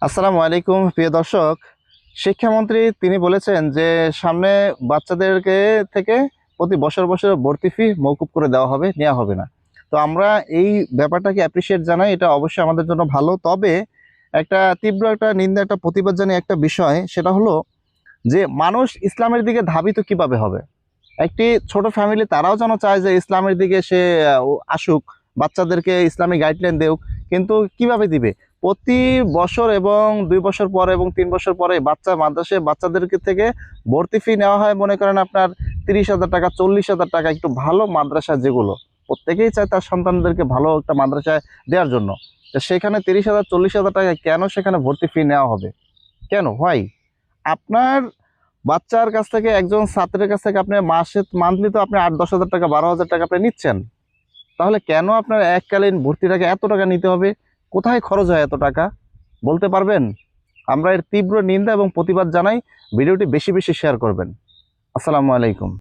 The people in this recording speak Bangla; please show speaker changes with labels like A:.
A: আসসালামু আলাইকুম প্রিয় দর্শক। শিক্ষামন্ত্রী তিনি বলেছেন যে সামনে বাচ্চাদেরকে থেকে প্রতি বছর বছর ভর্তি ফি মওকুফ করে দেওয়া হবে, নেওয়া হবে না। তো আমরা এই ব্যাপারটাকে অ্যাপ্রিসিয়েট জানাই, এটা অবশ্যই আমাদের জন্য ভালো। তবে একটা তীব্র একটা নিন্দা, একটা প্রতিবাদ জানিয়ে একটা বিষয়, সেটা হলো যে মানুষ ইসলামের দিকে ধাবিত কিভাবে হবে। একটি ছোট ফ্যামিলি তারাও যেন চায় যে ইসলামের দিকে সে আসুক, বাচ্চাদেরকে ইসলামিক গাইডলাইন দেউক, কিন্তু কিভাবে দিবে? প্রতি বছর এবং 2 বছর পরে এবং 3 বছর পরে মাদ্রাসায় বাচ্চাদেরকে থেকে ভর্তি ফি নেওয়া হয়, মনে করেন আপনার 30,000 টাকা, 40,000 টাকা। একটু ভালো মাদ্রাসা যেগুলো, প্রত্যেকেই চায় তার সন্তানদেরকে ভালো একটা মাদ্রাসায় দেওয়ার জন্য। তো সেখানে 30,000 40,000 টাকা কেন সেখানে ভর্তি ফি নেওয়া হবে? কেন? হয় আপনার বাচ্চার কাছ থেকে, একজন ছাত্রের কাছ থেকে আপনি মান্থলি তো আপনি 8-10 হাজার টাকা, 12,000 টাকা আপনি নিচ্ছেন। তাহলে কেন আপনার এককালীন ভর্তিটাকে এত টাকা নিতে হবে? কোথায় খরচ হয় এত টাকা? বলতে পারবেন? আমরা এর তীব্র নিন্দা এবং প্রতিবাদ জানাই। ভিডিওটি বেশি বেশি শেয়ার করবেন। আসসালামু আলাইকুম।